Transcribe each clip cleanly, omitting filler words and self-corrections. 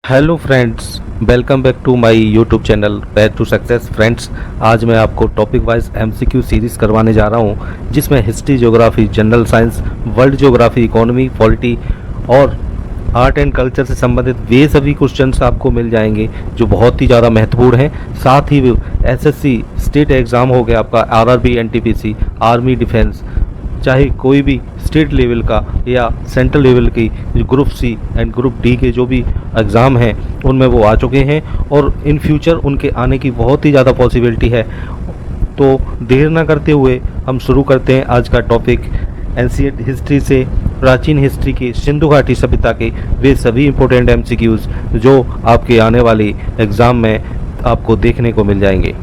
Hello friends, welcome back to my YouTube channel path to success. Friends, आज मैं आपको topic wise MCQ series करवाने जा रहा हूं, जिसमें history, geography, general science, world geography, economy, polity और आर्ट एंड कल्चर से संबंधित वे सभी क्वेश्चंस आपको मिल जाएंगे जो बहुत ही ज़्यादा महत्वपूर्ण हैं। साथ ही एसएससी स्टेट एग्ज़ाम हो गया आपका, आरआरबी, एनटीपीसी, आर्मी, डिफेंस, चाहे कोई भी स्टेट लेवल का या सेंट्रल लेवल की group C and group D के जो भी एग्ज़ाम हैं उनमें वो आ चुके हैं और इन फ्यूचर उनके आने की बहुत ही ज़्यादा पॉसिबिलिटी है। तो देर ना करते हुए हम शुरू करते हैं आज का टॉपिक। एंशिएंट हिस्ट्री से, प्राचीन हिस्ट्री की सिंधु घाटी सभ्यता के वे सभी इंपॉर्टेंट एमसीक्यूज़ जो आपके आने वाली एग्ज़ाम में आपको देखने को मिल जाएंगे।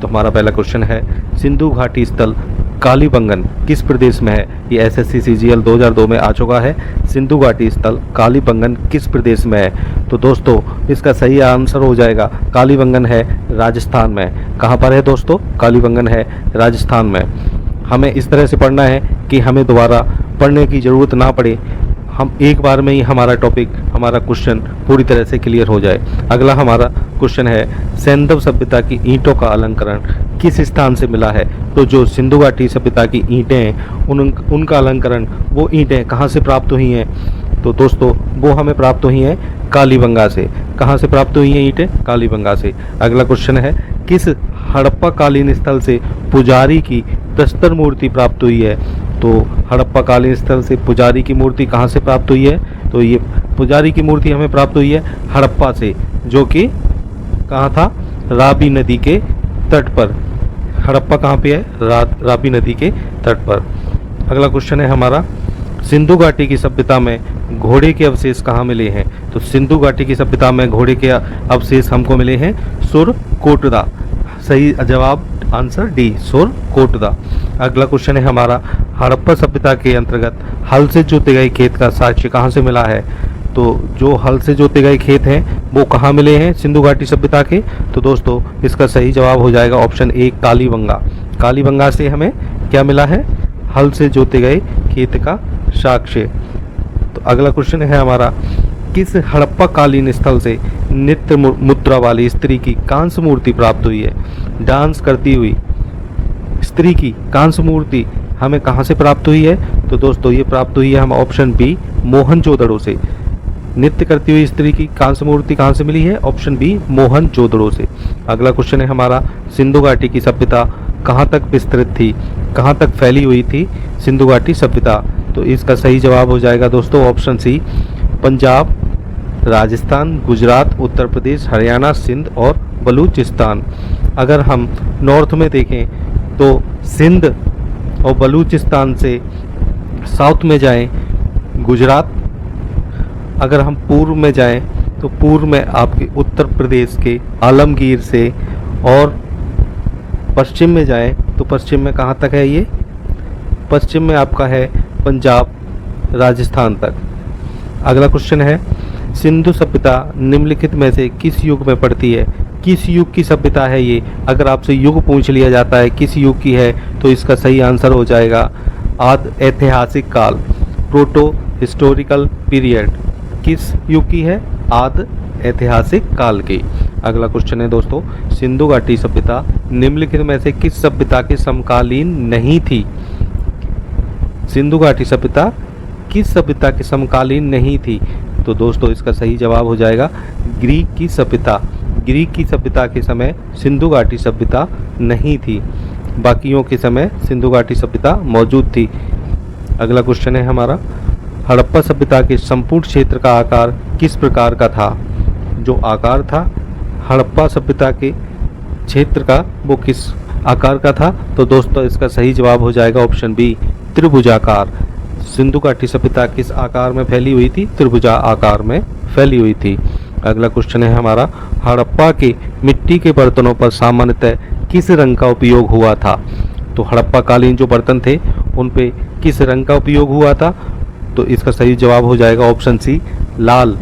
तो हमारा पहला क्वेश्चन है, सिंधु घाटी स्थल कालीबंगन किस प्रदेश में है? ये एसएससी सीजीएल 2002 में आ चुका है। सिंधु घाटी स्थल कालीबंगन किस प्रदेश में है? तो दोस्तों इसका सही आंसर हो जाएगा कालीबंगन है राजस्थान में। कहाँ पर है दोस्तों? कालीबंगन है राजस्थान में। हमें इस तरह से पढ़ना है कि हमें दोबारा पढ़ने की ज़रूरत ना पड़े, हम एक बार में ही हमारा टॉपिक, हमारा क्वेश्चन पूरी तरह से क्लियर हो जाए। अगला हमारा क्वेश्चन है, सैंधव सभ्यता की ईंटों का अलंकरण किस स्थान से मिला है? तो जो सिंधु घाटी सभ्यता की ईंटें हैं उनका अलंकरण, वो ईंटें कहाँ से प्राप्त हुई हैं? तो दोस्तों वो हमें प्राप्त हुई हैं कालीबंगा से। कहाँ से प्राप्त हुई हैं ईंटें? कालीबंगा से। अगला क्वेश्चन है, किस हड़प्पा कालीन स्थल से पुजारी की प्रस्तर मूर्ति प्राप्त हुई है? तो हड़प्पा कालीन स्थल से पुजारी की मूर्ति कहाँ से प्राप्त हुई है? तो ये पुजारी की मूर्ति हमें प्राप्त हुई है हड़प्पा से, जो कि कहाँ था? रावी नदी के तट पर। हड़प्पा कहाँ पे है? रावी नदी के तट पर। अगला क्वेश्चन है हमारा, सिंधु घाटी की सभ्यता में घोड़े के अवशेष कहाँ मिले हैं? तो सिंधु घाटी की सभ्यता में घोड़े के अवशेष हमको मिले हैं सुरकोटदा। सही जवाब आंसर डी, सुरकोटदा। अगला क्वेश्चन है हमारा, हड़प्पा सभ्यता के अंतर्गत हल से जोते गए खेत का साक्ष्य कहाँ से मिला है? तो जो हल से जोते गए खेत हैं वो कहाँ मिले हैं सिंधु घाटी सभ्यता के? तो दोस्तों इसका सही जवाब हो जाएगा ऑप्शन ए, कालीबंगा। कालीबंगा से हमें क्या मिला है? हल से जोते गए खेत का साक्ष्य। तो अगला क्वेश्चन है हमारा, किस हड़प्पा कालीन स्थल से नित्य मुद्रा वाली स्त्री की कांस्य मूर्ति प्राप्त हुई है? डांस करती हुई स्त्री की कांस्य मूर्ति हमें कहाँ से प्राप्त हुई है? तो दोस्तों ये प्राप्त हुई है हम ऑप्शन बी, मोहनजोदड़ो से। नृत्य करती हुई स्त्री की कांस्य मूर्ति कहाँ से मिली है? ऑप्शन बी, मोहनजोदड़ो से। अगला क्वेश्चन है हमारा, सिंधु घाटी की सभ्यता कहाँ तक विस्तृत थी? कहाँ तक फैली हुई थी सिंधु घाटी सभ्यता? तो इसका सही जवाब हो जाएगा दोस्तों ऑप्शन सी, पंजाब, राजस्थान, गुजरात, उत्तर प्रदेश, हरियाणा, सिंध और बलूचिस्तान। अगर हम नॉर्थ में देखें तो सिंध और बलूचिस्तान से साउथ में जाएं गुजरात। अगर हम पूर्व में जाएं तो पूर्व में आपके उत्तर प्रदेश के आलमगीर से, और पश्चिम में जाएं तो पश्चिम में कहाँ तक है? ये पश्चिम में आपका है पंजाब, राजस्थान तक। अगला क्वेश्चन है, सिंधु सभ्यता निम्नलिखित में से किस युग में पड़ती है? किस युग की सभ्यता है ये? अगर आपसे युग पूछ लिया जाता है किस युग की है, तो इसका सही आंसर हो जाएगा आद ऐतिहासिक काल, प्रोटो हिस्टोरिकल पीरियड। किस युग की है? आद ऐतिहासिक काल की। अगला क्वेश्चन है दोस्तों, सिंधु घाटी सभ्यता निम्नलिखित में से किस सभ्यता के समकालीन नहीं थी? सिंधु घाटी सभ्यता किस सभ्यता के समकालीन नहीं थी? तो दोस्तों इसका सही जवाब हो जाएगा ग्रीक की सभ्यता। ग्रीक की सभ्यता के समय सिंधु घाटी सभ्यता नहीं थी, बाकियों के समय सिंधु घाटी सभ्यता मौजूद थी। अगला क्वेश्चन है हमारा, हड़प्पा सभ्यता के संपूर्ण क्षेत्र का आकार किस प्रकार का था? जो आकार था हड़प्पा सभ्यता के क्षेत्र का वो किस आकार का था? तो दोस्तों इसका सही जवाब हो जाएगा ऑप्शन बी, त्रिभुजाकार। सिंधु घाटी सभ्यता किस आकार में फैली हुई थी? त्रिभुजा आकार में फैली हुई थी। अगला क्वेश्चन है हमारा, हड़प्पा के मिट्टी के बर्तनों पर सामान्यतः किस रंग का उपयोग हुआ था? तो हड़प्पा कालीन जो बर्तन थे उन पे किस रंग का उपयोग हुआ था? तो इसका सही जवाब हो जाएगा ऑप्शन सी, लाल।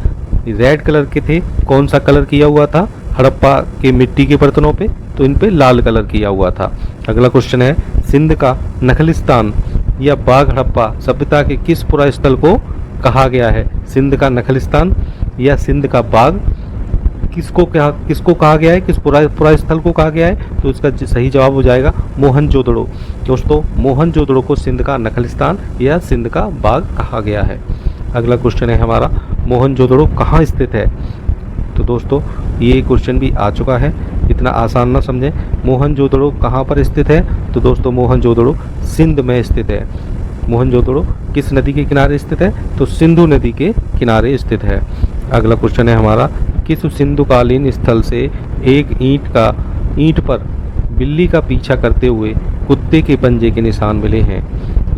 रेड कलर के थे, कौन सा कलर किया हुआ था हड़प्पा के मिट्टी के बर्तनों पे? तो इन पे लाल कलर किया हुआ था। अगला क्वेश्चन है, सिंध का नखलिस्तान या बाघ हड़प्पा सभ्यता के किस पुरा स्थल को कहा गया है? सिंध का नखलिस्तान या सिंध का बाघ किसको कहा गया है, किस पुरा स्थल को कहा गया है, तो इसका सही जवाब हो जाएगा मोहनजोदड़ो। दोस्तों मोहनजोदड़ो को सिंध का नखलिस्तान या सिंध का बाग कहा गया है। अगला क्वेश्चन है हमारा, मोहनजोदड़ो कहाँ स्थित है। तो दोस्तों ये क्वेश्चन भी आ चुका है, इतना आसान ना समझें। मोहनजोदड़ो कहाँ पर स्थित है, तो दोस्तों मोहनजोदड़ो सिंध में स्थित है। मोहनजोदड़ो किस नदी के किनारे स्थित है, तो सिंधु नदी के किनारे स्थित है। अगला क्वेश्चन है हमारा, किस सिंधुकालीन स्थल से एक ईंट पर बिल्ली का पीछा करते हुए कुत्ते के पंजे के निशान मिले हैं।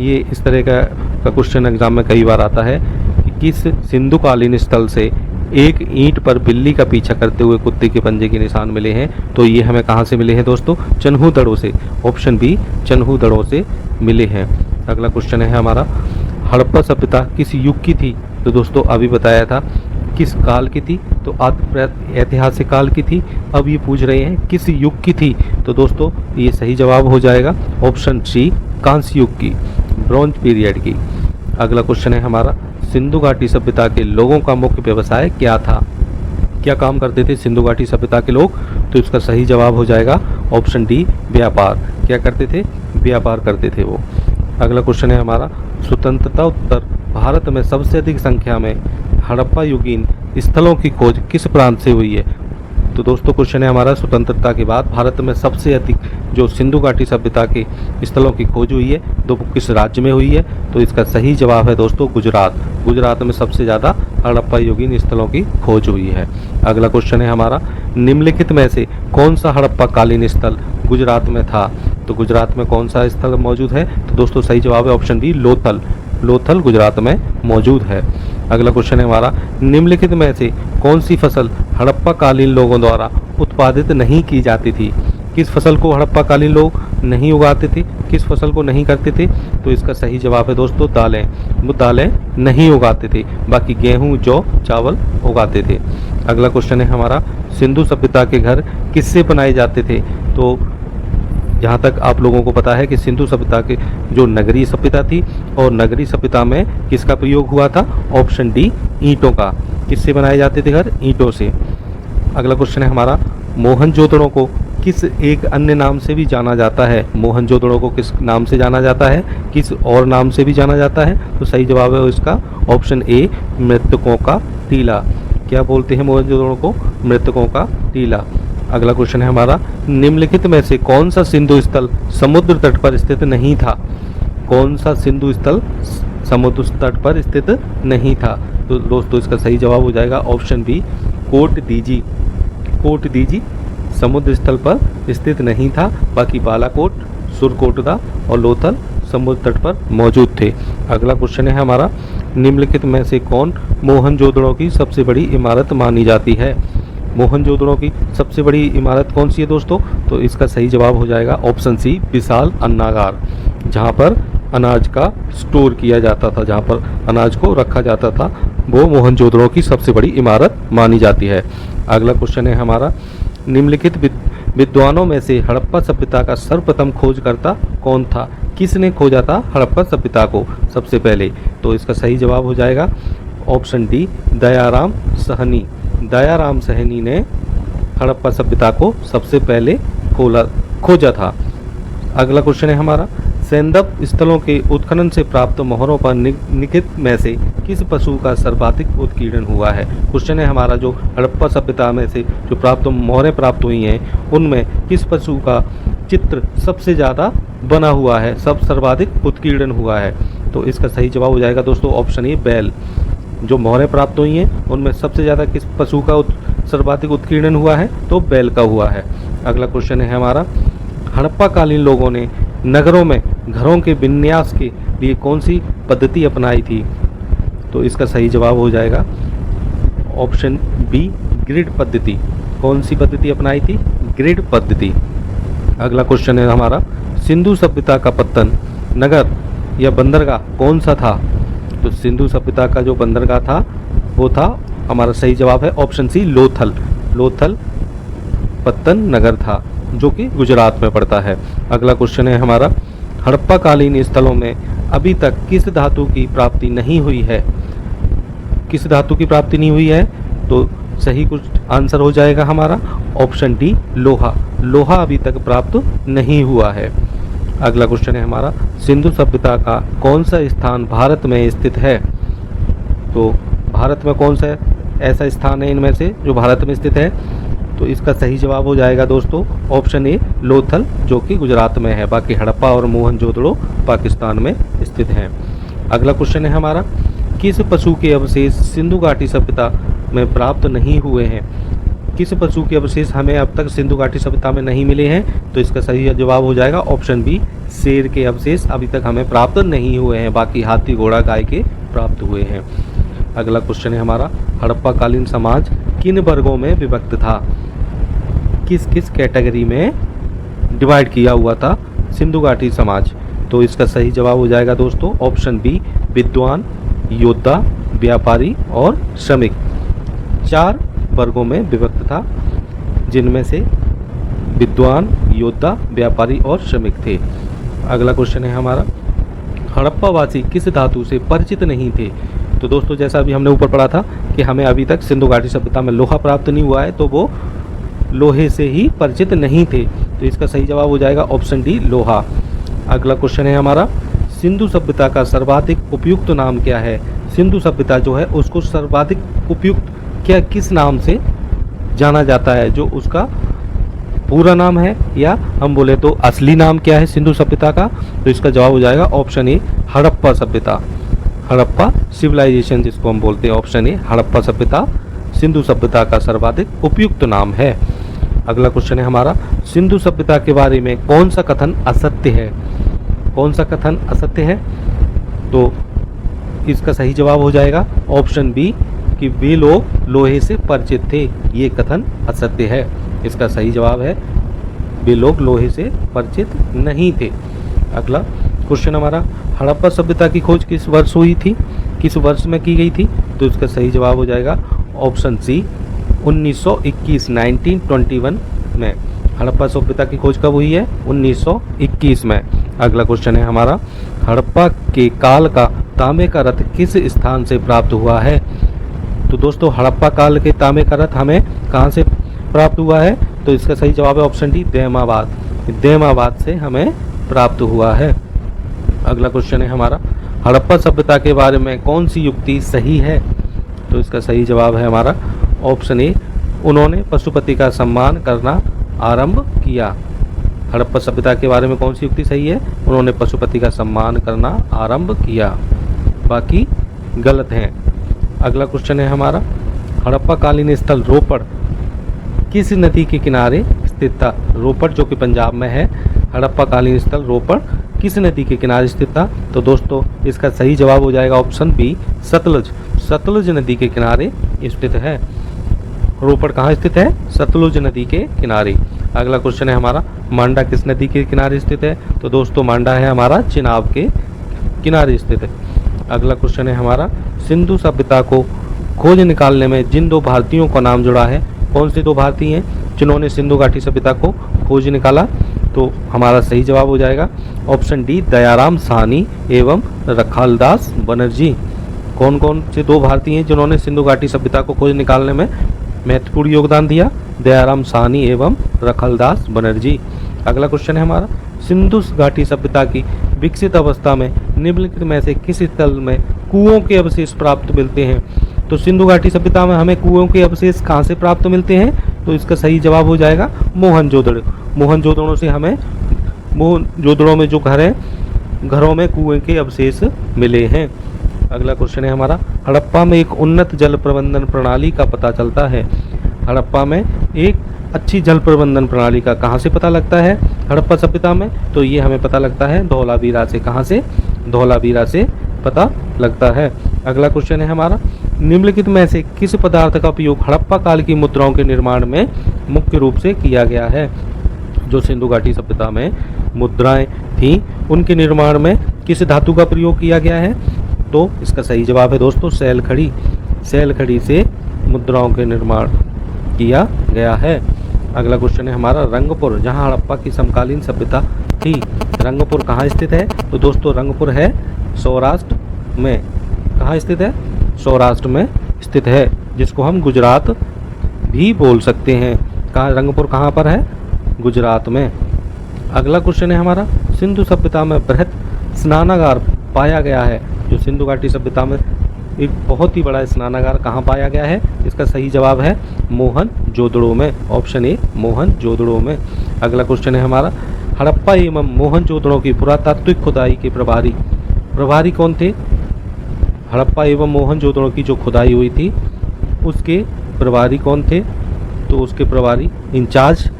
ये इस तरह का क्वेश्चन एग्जाम में कई बार आता है कि किस सिंधुकालीन स्थल से एक ईंट पर बिल्ली का पीछा करते हुए कुत्ते के पंजे के निशान मिले हैं। तो ये हमें कहाँ से मिले हैं दोस्तों, चन्हूदड़ों से। ऑप्शन बी चन्हूदड़ों से मिले हैं। अगला क्वेश्चन है हमारा, हड़प्पा सभ्यता किस युग की थी। तो दोस्तों अभी बताया था किस काल की थी, तो ऐतिहासिक काल की थी। अब ये पूछ रहे हैं किस युग की थी, तो दोस्तों ये सही जवाब हो जाएगा ऑप्शन सी कांस्य युग की, ब्रॉन्ज पीरियड की। अगला क्वेश्चन है हमारा, सिंधु घाटी सभ्यता के लोगों का मुख्य व्यवसाय क्या था। क्या काम करते थे सिंधु घाटी सभ्यता के लोग, तो इसका सही जवाब हो जाएगा ऑप्शन डी व्यापार। क्या करते थे, व्यापार करते थे वो। अगला क्वेश्चन है हमारा, स्वतंत्रता उत्तर भारत में सबसे अधिक संख्या में हड़प्पा युगीन स्थलों की खोज किस प्रांत से हुई है। तो दोस्तों क्वेश्चन है हमारा, स्वतंत्रता के बाद भारत में सबसे अधिक जो सिंधु घाटी सभ्यता के स्थलों की खोज हुई है तो वो किस राज्य में हुई है, तो इसका सही जवाब है दोस्तों गुजरात। गुजरात में सबसे ज़्यादा हड़प्पा युगीन स्थलों की खोज हुई है। अगला क्वेश्चन है हमारा, निम्नलिखित में से कौन सा हड़प्पा कालीन स्थल गुजरात में था। तो गुजरात में कौन सा स्थल मौजूद है, तो दोस्तों सही जवाब है ऑप्शन बी लोथल। लोथल गुजरात में मौजूद है। अगला क्वेश्चन है हमारा, निम्नलिखित में से कौन सी फसल हड़प्पा कालीन लोगों द्वारा उत्पादित नहीं की जाती थी। किस फसल को हड़प्पा कालीन लोग नहीं उगाते थे, किस फसल को नहीं करते थे, तो इसका सही जवाब है दोस्तों दालें। वो दालें नहीं उगाते थे, बाकी गेहूं जौ चावल उगाते थे। अगला क्वेश्चन है हमारा, सिंधु सभ्यता के घर किससे बनाए जाते थे। तो जहाँ तक आप लोगों को पता है कि सिंधु सभ्यता के जो नगरीय सभ्यता थी और नगरीय सभ्यता में किसका प्रयोग हुआ था, ऑप्शन डी ईंटों का। किससे बनाए जाते थे घर, ईंटों से। अगला क्वेश्चन है हमारा, मोहनजोदड़ो को किस एक अन्य नाम से भी जाना जाता है। मोहनजोदड़ो को किस नाम से जाना जाता है, किस और नाम से भी जाना जाता है, तो सही जवाब है इसका ऑप्शन ए मृतकों का टीला। क्या बोलते हैं मोहनजोदड़ो को, मृतकों का टीला। अगला क्वेश्चन है हमारा, निम्नलिखित में से कौन सा सिंधु स्थल समुद्र तट पर स्थित नहीं था। कौन सा सिंधु स्थल समुद्र तट पर स्थित नहीं था, तो दोस्तों इसका सही जवाब हो जाएगा ऑप्शन बी कोट दीजी। कोट दीजी समुद्र स्थल पर स्थित नहीं था, बाकी बालाकोट, सुरकोटदा और लोथल समुद्र तट पर मौजूद थे। अगला क्वेश्चन है हमारा, निम्नलिखित में से कौन मोहनजोदड़ो की सबसे बड़ी इमारत मानी जाती है। मोहनजोदड़ो की सबसे बड़ी इमारत कौन सी है दोस्तों, तो इसका सही जवाब हो जाएगा ऑप्शन सी विशाल अन्नागार, जहाँ पर अनाज का स्टोर किया जाता था, जहाँ पर अनाज को रखा जाता था, वो मोहनजोदड़ो की सबसे बड़ी इमारत मानी जाती है। अगला क्वेश्चन है हमारा, निम्नलिखित विद्वानों में से हड़प्पा सभ्यता का सर्वप्रथम खोजकर्ता कौन था। किसने खोजा था हड़प्पा सभ्यता को सबसे पहले, तो इसका सही जवाब हो जाएगा ऑप्शन डी दयाराम सहनी। दयाराम सहनी ने हड़प्पा सभ्यता को सबसे पहले खोजा था। अगला क्वेश्चन है हमारा, सैंदव स्थलों के उत्खनन से प्राप्त मोहरों पर निम्नलिखित में से किस पशु का सर्वाधिक उत्कीर्णन हुआ है। क्वेश्चन है हमारा, जो हड़प्पा सभ्यता में से जो मोहरें प्राप्त हुई हैं उनमें किस पशु का चित्र सबसे ज़्यादा बना हुआ है, सर्वाधिक उत्कीर्णन हुआ है, तो इसका सही जवाब हो जाएगा दोस्तों ऑप्शन ए बैल। जो मोहरें प्राप्त हुई हैं उनमें सबसे ज़्यादा किस पशु का सर्वाधिक उत्कीर्णन हुआ है, तो बैल का हुआ है। अगला क्वेश्चन है हमारा, हड़प्पा कालीन लोगों ने नगरों में घरों के विन्यास के लिए कौन सी पद्धति अपनाई थी, तो इसका सही जवाब हो जाएगा ऑप्शन बी ग्रिड पद्धति। कौन सी पद्धति अपनाई थी, ग्रिड पद्धति। अगला क्वेश्चन है हमारा, सिंधु सभ्यता का पत्तन नगर या बंदरगाह कौन सा था। तो सिंधु सभ्यता का जो बंदरगाह था वो था, हमारा सही जवाब है ऑप्शन सी लोथल। लोथल पत्तन नगर था जो कि गुजरात में पड़ता है। अगला क्वेश्चन है हमारा, हड़प्पा कालीन स्थलों में अभी तक किस धातु की प्राप्ति नहीं हुई है। किस धातु की प्राप्ति नहीं हुई है, तो सही कुछ आंसर हो जाएगा हमारा ऑप्शन डी लोहा। लोहा अभी तक प्राप्त नहीं हुआ है। अगला क्वेश्चन है हमारा, सिंधु सभ्यता का कौन सा स्थान भारत में स्थित है? तो भारत में कौन सा ऐसा स्थान है इनमें से जो भारत में स्थित है? तो इसका सही जवाब हो जाएगा दोस्तों ऑप्शन ए लोथल, जो कि गुजरात में है। बाकी हड़प्पा और मोहनजोदड़ो पाकिस्तान में स्थित हैं। अगला क्वेश्चन है हमारा, किस पशु के अवशेष सिंधु घाटी सभ्यता में प्राप्त नहीं हुए हैं? किस पशु के अवशेष हमें अब तक सिंधु घाटी सभ्यता में नहीं मिले हैं? तो इसका सही जवाब हो जाएगा ऑप्शन बी शेर के अवशेष अभी तक हमें प्राप्त नहीं हुए हैं। बाकी हाथी, घोड़ा, गाय के प्राप्त हुए हैं। अगला क्वेश्चन है हमारा, हड़प्पा कालीन समाज किन वर्गों में विभक्त था? किस किस कैटेगरी में डिवाइड किया हुआ था सिंधु घाटी समाज? तो इसका सही जवाब हो जाएगा दोस्तों ऑप्शन बी विद्वान, योद्धा, व्यापारी और श्रमिक। 4 वर्गों में विभक्त था, जिनमें से विद्वान, योद्धा, व्यापारी और श्रमिक थे। अगला क्वेश्चन है हमारा, हड़प्पा वासी किस धातु से परिचित नहीं थे? तो दोस्तों जैसा अभी हमने ऊपर पढ़ा था कि हमें अभी तक सिंधु घाटी सभ्यता में लोहा प्राप्त नहीं हुआ है, तो वो लोहे से ही परिचित नहीं थे। तो इसका सही जवाब हो जाएगा ऑप्शन डी लोहा। अगला क्वेश्चन है हमारा, सिंधु सभ्यता का सर्वाधिक उपयुक्त नाम क्या है? सिंधु सभ्यता जो है उसको सर्वाधिक उपयुक्त क्या किस नाम से जाना जाता है? जो उसका पूरा नाम है या हम बोले तो असली नाम क्या है सिंधु सभ्यता का? तो इसका जवाब हो जाएगा ऑप्शन ए हड़प्पा सभ्यता। हड़प्पा सिविलाइजेशन जिसको हम बोलते हैं, ऑप्शन ए हड़प्पा सभ्यता सिंधु सभ्यता का सर्वाधिक उपयुक्त नाम है। अगला क्वेश्चन है हमारा, सिंधु सभ्यता के बारे में कौन सा कथन असत्य है? कौन सा कथन असत्य है? तो इसका सही जवाब हो जाएगा ऑप्शन बी कि वे लोग लोहे से परिचित थे। ये कथन असत्य है। इसका सही जवाब है वे लोग लोहे से परिचित नहीं थे। अगला क्वेश्चन हमारा, हड़प्पा सभ्यता की खोज किस वर्ष हुई थी? किस वर्ष में की गई थी? तो इसका सही जवाब हो जाएगा ऑप्शन सी 1921 1921 में। हड़प्पा सभ्यता की खोज कब हुई है? 1921 में। अगला क्वेश्चन है हमारा, हड़प्पा के काल का तांबे का रथ किस स्थान से प्राप्त हुआ है? तो दोस्तों हड़प्पा काल के तांबे का रथ हमें कहाँ से प्राप्त हुआ है? तो इसका सही जवाब है ऑप्शन डी दैमाबाद। दैमाबाद से हमें प्राप्त हुआ है। अगला क्वेश्चन है हमारा, हड़प्पा सभ्यता के बारे में कौन सी युक्ति सही है? तो इसका सही जवाब है हमारा ऑप्शन ए उन्होंने पशुपति का सम्मान करना आरंभ किया। हड़प्पा सभ्यता के बारे में कौन सी युक्ति सही है? उन्होंने पशुपति का सम्मान करना आरंभ किया। बाकी गलत हैं। अगला क्वेश्चन है हमारा, हड़प्पा कालीन स्थल रोपड़ किस नदी के किनारे स्थित था? रोपड़ जो कि पंजाब में है, हड़प्पा कालीन स्थल रोपड़ किस नदी के किनारे स्थित था? तो दोस्तों इसका सही जवाब हो जाएगा ऑप्शन बी सतलुज। सतलुज नदी के किनारे स्थित है। रोपड़ कहाँ स्थित है? सतलुज नदी के किनारे। अगला क्वेश्चन है हमारा, मांडा किस नदी के किनारे स्थित है? तो दोस्तों मांडा है हमारा चिनाब के किनारे स्थित है। अगला क्वेश्चन है हमारा, सिंधु सभ्यता को खोज निकालने में जिन 2 भारतीयों का नाम जुड़ा है, कौन से 2 भारतीय हैं जिन्होंने सिंधु घाटी सभ्यता को खोज निकाला? तो हमारा सही जवाब हो जाएगा ऑप्शन डी दयाराम साहनी एवं रखालदास बनर्जी। कौन कौन से 2 भारतीय हैं जिन्होंने सिंधु घाटी सभ्यता को खोज निकालने में महत्वपूर्ण योगदान दिया? दयाराम साहनी एवं रखालदास बनर्जी। अगला क्वेश्चन है हमारा, सिंधु घाटी सभ्यता की विकसित अवस्था में निम्नलिखित में से किस स्थल में कुओं के अवशेष प्राप्त मिलते हैं? तो सिंधु घाटी सभ्यता में हमें कुओं के अवशेष कहाँ से प्राप्त मिलते हैं? तो इसका सही जवाब हो जाएगा मोहनजोदड़ो। मोहनजोदड़ो से हमें मोहनजोदड़ो में जो घर हैं घरों में कुएं के अवशेष मिले हैं। अगला क्वेश्चन है हमारा, हड़प्पा में एक उन्नत जल प्रबंधन प्रणाली का पता चलता है। हड़प्पा में एक अच्छी जल प्रबंधन प्रणाली का कहाँ से पता लगता है हड़प्पा सभ्यता में? तो ये हमें पता लगता है धौलावीरा से। कहाँ से? धौलावीरा से पता लगता है। अगला क्वेश्चन है हमारा, निम्नलिखित में से किस पदार्थ का उपयोग हड़प्पा काल की मुद्राओं के निर्माण में मुख्य रूप से किया गया है? जो सिंधु घाटी सभ्यता में मुद्राएं थीं उनके निर्माण में किस धातु का प्रयोग किया गया है? तो इसका सही जवाब है दोस्तों सैल खड़ी। सैल खड़ी से मुद्राओं के निर्माण किया गया है। अगला क्वेश्चन है हमारा, रंगपुर जहां हड़प्पा की समकालीन सभ्यता थी, रंगपुर कहाँ स्थित है? तो दोस्तों रंगपुर है सौराष्ट्र में। कहाँ स्थित है? सौराष्ट्र में स्थित है, जिसको हम गुजरात भी बोल सकते हैं। कहाँ रंगपुर कहाँ पर है? गुजरात में। अगला क्वेश्चन है हमारा, सिंधु सभ्यता में बृहत स्नानागार पाया गया है। जो सिंधु घाटी सभ्यता में एक बहुत ही बड़ा स्नानागार कहाँ पाया गया है? इसका सही जवाब है मोहनजोदड़ो में। ऑप्शन ए मोहनजोदड़ो में। अगला क्वेश्चन है हमारा, हड़प्पा एवं मोहनजोदड़ो की पुरातात्विक खुदाई के प्रभारी कौन थे? हड़प्पा एवं मोहनजोदड़ो की जो खुदाई हुई थी उसके प्रभारी कौन थे? तो उसके प्रभारी इंचार्ज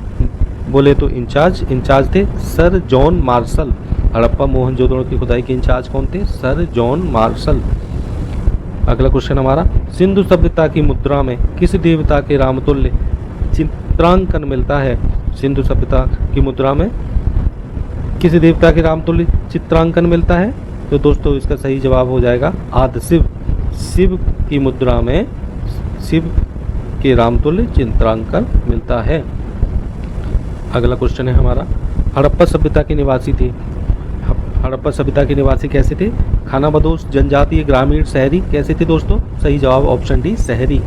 बोले तो इंचार्ज थे sir John Marshall. Harappa Mohenjodaro की खुदाई के इंचार्ज कौन थे? Sir John Marshall. अगला क्वेश्चन हमारा, सिंधु सभ्यता की मुद्रा में किस देवता के रामतुल्य चित्रांकन मिलता है? सिंधु सभ्यता की मुद्रा में किस देवता के रामतुल्य चित्रांकन मिलता है? तो दोस्तों इसका सही जवाब हो जाएगा आदि शिव। शिव की मुद्रा में शिव के रामतुल्य चित्रांकन मिलता है। अगला क्वेश्चन है हमारा, हड़प्पा सभ्यता के निवासी थे। हड़प्पा सभ्यता के निवासी कैसे थे? खानाबदोश, जनजातीय, ग्रामीण, शहरी कैसे थे दोस्तों? सही जवाब ऑप्शन डी शहरी।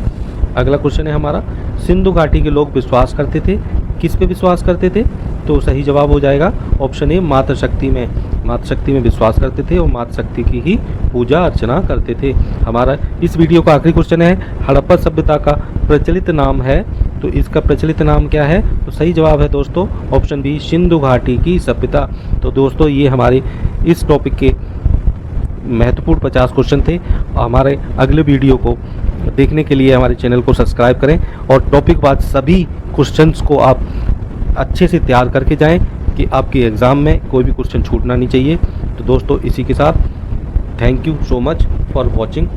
अगला क्वेश्चन है हमारा, सिंधु घाटी के लोग विश्वास करते थे, किस पे विश्वास करते थे? तो सही जवाब हो जाएगा ऑप्शन ए मातृशक्ति में। मातृशक्ति में विश्वास करते थे और मातृशक्ति की ही पूजा अर्चना करते थे। हमारा इस वीडियो का आखिरी क्वेश्चन है, हड़प्पा सभ्यता का प्रचलित नाम है, तो इसका प्रचलित नाम क्या है? तो सही जवाब है दोस्तों ऑप्शन बी सिंधु घाटी की सभ्यता। तो दोस्तों ये हमारे इस टॉपिक के महत्वपूर्ण 50 क्वेश्चन थे। हमारे अगले वीडियो को देखने के लिए हमारे चैनल को सब्सक्राइब करें और टॉपिक वाइज सभी क्वेश्चंस को आप अच्छे से तैयार करके जाएं कि आपके एग्ज़ाम में कोई भी क्वेश्चन छूटना नहीं चाहिए। तो दोस्तों इसी के साथ thank you so much for watching.